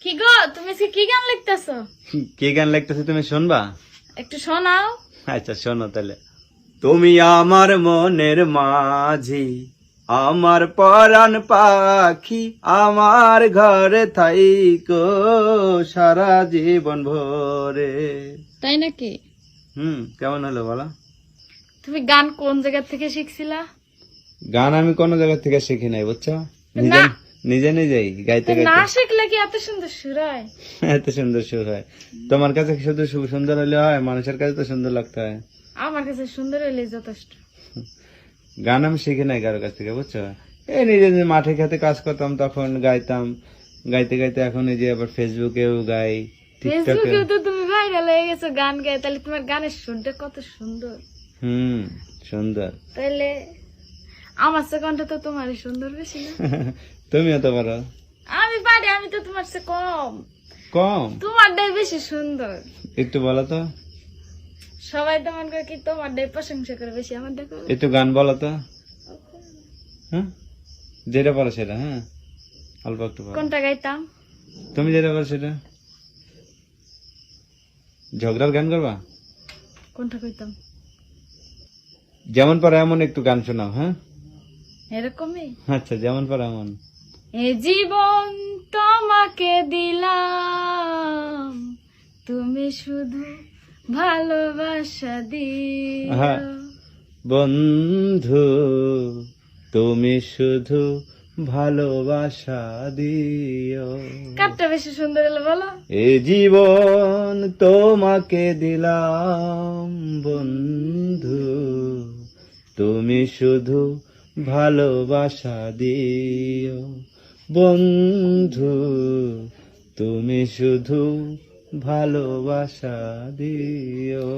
কি গো, তুমি আজকে কি গান লিখতেছো? কি গান লিখতেছে তুমি শুনবা? একটু শোনাও। আচ্ছা শোনো তাহলে। তুমি আমার মনের মাঝি, আমার পরাণ পাখি, আমার ঘরে থাইকো সারা জীবন ভরে। তাই নাকি? কেমন হলো বলো? তুমি গান কোন জায়গা থেকে শিখছিলা? গান আমি কোনো জায়গা থেকে শিখি নাই, বুঝছো? না। নিজে নিজেই গাইতে না গাইতে শিখলে কি এত সুন্দর সুর হয়? এত সুন্দর সুর হয়। তোমার কাছে শুধু সুন্দর হলে হয়, মানুষের কাছে তো সুন্দর লাগতে হয়। আমার কাছে সুন্দর হইলে যথেষ্ট। গান আমি শিখি নাই কারোর কাছ থেকে, বুঝছো? এই নিজে নিজে মাঠে খেতে কাজ করতাম তখন গাইতাম, গাইতে গাইতে এখন এই যে আবার ফেসবুকেও গাই, টিকটকে। ফেসবুকেও তো তুমি ভাইরাল হয়ে গেছো গান গায়ে, তাহলে তোমার গানের সুরটা কত সুন্দর। সুন্দর। তাইলে আমার চেয়ে কণ্ঠ তো তোমারই সুন্দর বেশি না? তুমিও তো পারো। আমি পারি, আমি তো তোমার চেয়ে কম। কম? তোমারটাই বেশি সুন্দর। একটু বলো তো, সবাই তো মনে করে কি তোমারটাই প্রশংসা করে বেশি, আমার দেখো। একটু গান বলো তো। হ্যাঁ, যেটা পারো সেটা। হ্যাঁ, অল্প একটু বলো। কোনটা গাইতাম? তুমি যেটা পারো সেটা। ঝগড়ার গান করবা? কোনটা কইতাম? যেমন পারো এমন একটু গান শোনাও। হ্যাঁ, এরকমই। আচ্ছা, যেমন পারো এমন। এ জীবন তোমাকে দিলাম, তুমি শুধু ভালোবাসা দিও। বন্ধু তুমি শুধু ভালোবাসা দিও। কারটা বেশি সুন্দর হলো বলো? এ জীবন তোমাকে দিলাম বন্ধু, তুমি শুধু ভালোবাসা দিও। বন্ধু তুমি শুধু ভালোবাসা দিও।